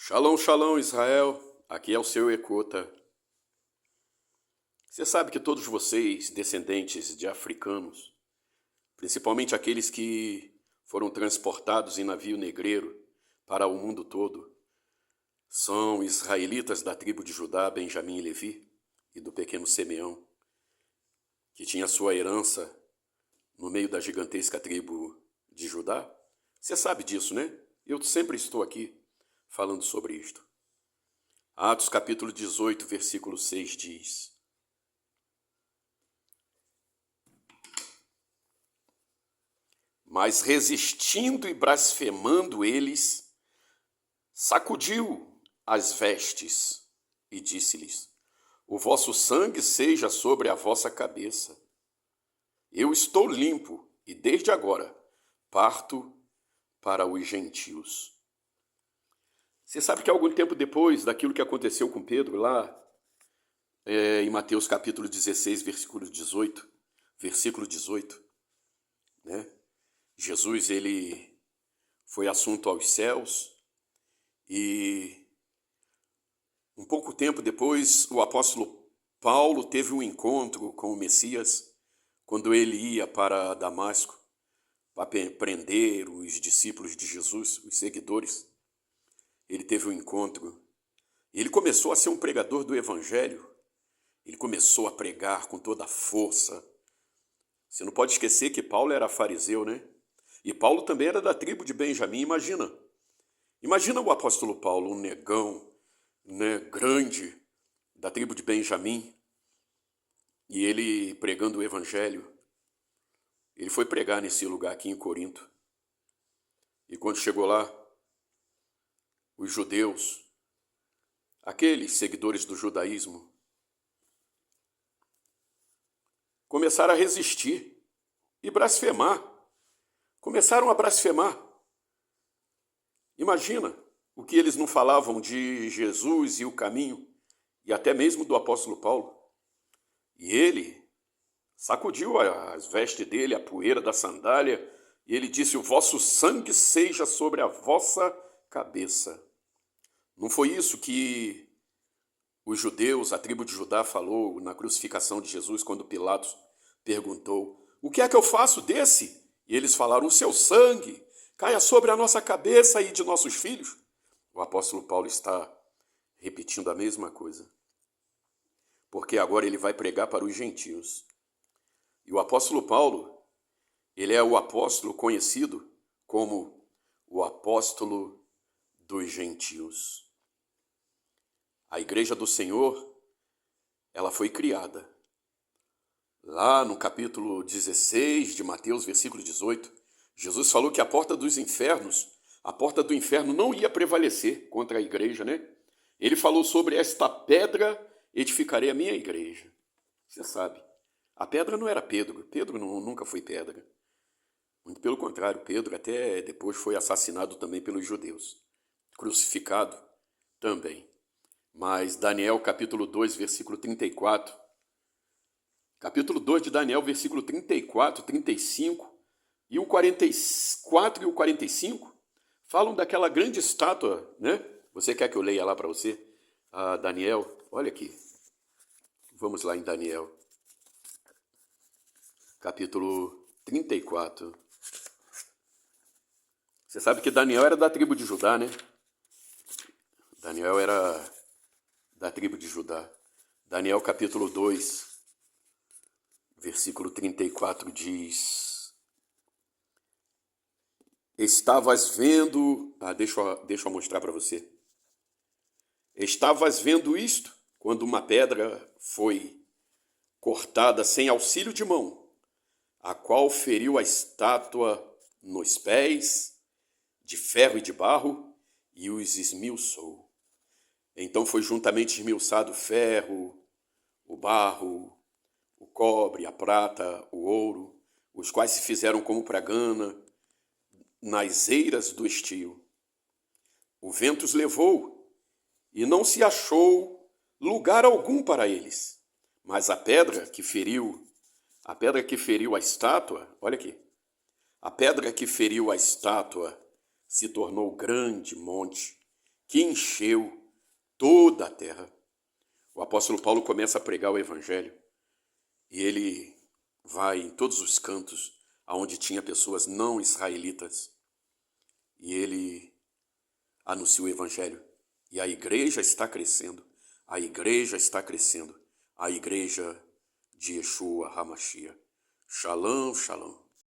Shalom, shalom, Israel. Aqui é o seu Ecota. Você sabe que todos vocês, descendentes de africanos, principalmente aqueles que foram transportados em navio negreiro para o mundo todo, são israelitas da tribo de Judá, Benjamim e Levi, e do pequeno Simeão, que tinha sua herança no meio da gigantesca tribo de Judá? Você sabe disso, né? Eu sempre estou aqui falando sobre isto. Atos capítulo 18, versículo 6 diz: Mas resistindo e blasfemando eles, sacudiu as vestes e disse-lhes: O vosso sangue seja sobre a vossa cabeça. Eu estou limpo e desde agora parto para os gentios. Você sabe que algum tempo depois daquilo que aconteceu com Pedro lá, em Mateus capítulo 16, versículo 18, né? Jesus, ele foi assunto aos céus e um pouco tempo depois o apóstolo Paulo teve um encontro com o Messias quando ele ia para Damasco para prender os discípulos de Jesus, os seguidores. Ele teve um encontro e ele começou a ser um pregador do evangelho. Ele começou a pregar com toda a força. Você não pode esquecer que Paulo era fariseu, né? E Paulo também era da tribo de Benjamim, Imagina o apóstolo Paulo, um negão, né, grande, da tribo de Benjamim, e ele pregando o evangelho. Ele foi pregar nesse lugar aqui em Corinto. E quando chegou lá, os judeus, aqueles seguidores do judaísmo, começaram a resistir e blasfemar. Começaram a blasfemar. Imagina o que eles não falavam de Jesus e o caminho, e até mesmo do apóstolo Paulo. E ele sacudiu as vestes dele, a poeira da sandália, e ele disse: O vosso sangue seja sobre a vossa cabeça. Não foi isso que os judeus, a tribo de Judá, falou na crucificação de Jesus, quando Pilatos perguntou: O que é que eu faço desse? E eles falaram: O seu sangue caia sobre a nossa cabeça e de nossos filhos. O apóstolo Paulo está repetindo a mesma coisa, porque agora ele vai pregar para os gentios. E o apóstolo Paulo, ele é o apóstolo conhecido como o apóstolo dos gentios. A igreja do Senhor, ela foi criada. Lá no capítulo 16 de Mateus, versículo 18, Jesus falou que a porta do inferno não ia prevalecer contra a igreja, né? Ele falou sobre esta pedra edificarei a minha igreja. Você sabe, a pedra não era Pedro. Pedro nunca foi pedra. Muito pelo contrário, Pedro até depois foi assassinado também pelos judeus. Crucificado também. Mas Daniel capítulo 2, versículo 34. Capítulo 2 de Daniel, versículo 34, 35 e o 44 e o 45 falam daquela grande estátua, né? Você quer que eu leia lá para você? Daniel, olha aqui. Vamos lá em Daniel. Capítulo 34. Você sabe que Daniel era da tribo de Judá, né? Daniel era da tribo de Judá. Daniel capítulo 2, versículo 34 diz: Estavas vendo... deixa eu mostrar para você. Estavas vendo isto quando uma pedra foi cortada sem auxílio de mão, a qual feriu a estátua nos pés, de ferro e de barro, e os esmiuçou. Então foi juntamente esmiuçado o ferro, o barro, o cobre, a prata, o ouro, os quais se fizeram como pragana nas eiras do estio. O vento os levou, e não se achou lugar algum para eles. Mas a pedra que feriu a estátua, olha aqui, a pedra que feriu a estátua se tornou grande monte que encheu toda a terra. O apóstolo Paulo começa a pregar o evangelho e ele vai em todos os cantos onde tinha pessoas não israelitas e ele anuncia o evangelho. E a igreja está crescendo, a igreja está crescendo, a igreja de Yeshua HaMashiach. Shalom, shalom.